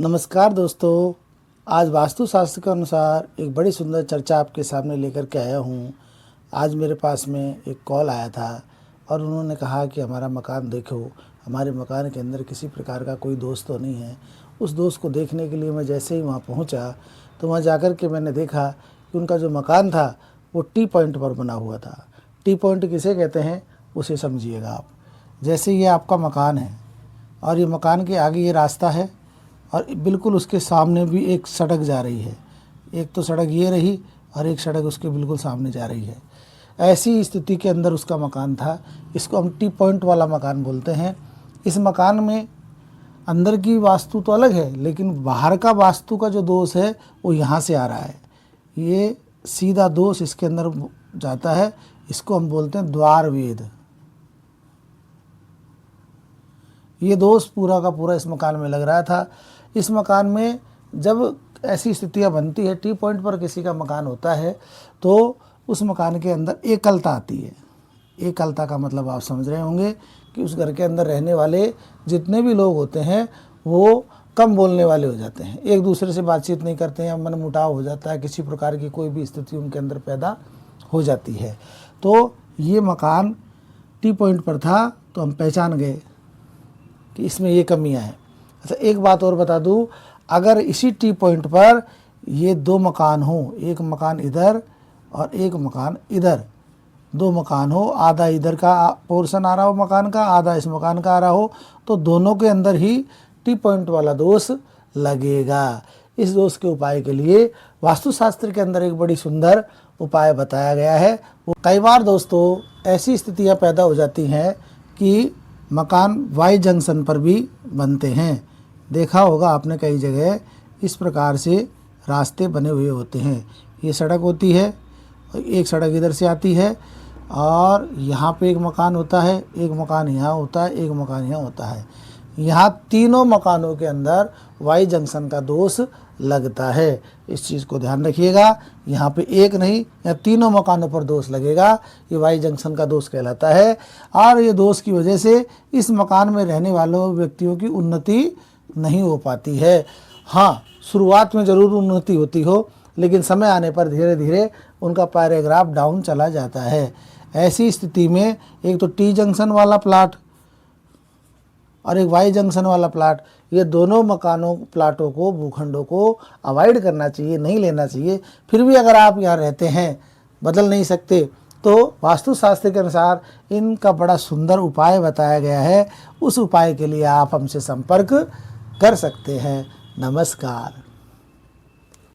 नमस्कार दोस्तों। आज वास्तुशास्त्र के अनुसार एक बड़ी सुंदर चर्चा आपके सामने लेकर के आया हूँ। आज मेरे पास में एक कॉल आया था और उन्होंने कहा कि हमारा मकान देखो, हमारे मकान के अंदर किसी प्रकार का कोई दोष तो नहीं है। उस दोष को देखने के लिए मैं जैसे ही वहाँ पहुँचा तो वहाँ जाकर के मैंने देखा कि उनका जो मकान था वो टी पॉइंट पर बना हुआ था। टी पॉइंट किसे कहते हैं उसे समझिएगा आप। जैसे ये आपका मकान है और ये मकान के आगे ये रास्ता है और बिल्कुल उसके सामने भी एक सड़क जा रही है। एक तो सड़क ये रही और एक सड़क उसके बिल्कुल सामने जा रही है। ऐसी स्थिति के अंदर उसका मकान था। इसको हम टी पॉइंट वाला मकान बोलते हैं। इस मकान में अंदर की वास्तु तो अलग है, लेकिन बाहर का वास्तु का जो दोष है वो यहाँ से आ रहा है। ये सीधा दोष इसके अंदर जाता है। इसको हम बोलते हैं द्वार वेद। ये दोष पूरा का पूरा इस मकान में लग रहा था। इस मकान में जब ऐसी स्थितियां बनती है, टी पॉइंट पर किसी का मकान होता है तो उस मकान के अंदर एकलता आती है। एकलता का मतलब आप समझ रहे होंगे कि उस घर के अंदर रहने वाले जितने भी लोग होते हैं वो कम बोलने वाले हो जाते हैं, एक दूसरे से बातचीत नहीं करते हैं, मनमुटाव हो जाता है, किसी प्रकार की कोई भी स्थिति उनके अंदर पैदा हो जाती है। तो ये मकान टी पॉइंट पर था तो हम पहचान गए कि इसमें ये कमियां हैं। अच्छा, एक बात और बता दूं, अगर इसी टी पॉइंट पर ये दो मकान हो, एक मकान इधर और एक मकान इधर, दो मकान हो, आधा इधर का पोर्शन आ रहा हो मकान का, आधा इस मकान का आ रहा हो, तो दोनों के अंदर ही टी पॉइंट वाला दोष लगेगा। इस दोष के उपाय के लिए वास्तुशास्त्र के अंदर एक बड़ी सुंदर उपाय बताया गया है। वो कई बार दोस्तों ऐसी स्थितियां पैदा हो जाती हैं कि मकान वाई जंक्शन पर भी बनते हैं। देखा होगा आपने कई जगह इस प्रकार से रास्ते बने हुए होते हैं। ये सड़क होती है, एक सड़क इधर से आती है और यहाँ पे एक मकान होता है, एक मकान यहाँ होता है, एक मकान यहाँ होता है। यहाँ तीनों मकानों के अंदर वाई जंक्शन का दोष लगता है। इस चीज़ को ध्यान रखिएगा। यहाँ पे एक नहीं, या तीनों मकानों पर दोष लगेगा। ये वाई जंक्शन का दोष कहलाता है और ये दोष की वजह से इस मकान में रहने वालों व्यक्तियों की उन्नति नहीं हो पाती है। हाँ, शुरुआत में ज़रूर उन्नति होती हो, लेकिन समय आने पर धीरे धीरे उनका पैराग्राफ डाउन चला जाता है। ऐसी स्थिति में एक तो टी जंक्शन वाला प्लाट और एक वाई जंक्शन वाला प्लाट, ये दोनों मकानों प्लाटों को, भूखंडों को अवॉइड करना चाहिए, नहीं लेना चाहिए। फिर भी अगर आप यहाँ रहते हैं, बदल नहीं सकते, तो वास्तुशास्त्र के अनुसार इनका बड़ा सुंदर उपाय बताया गया है। उस उपाय के लिए आप हमसे संपर्क कर सकते हैं। नमस्कार।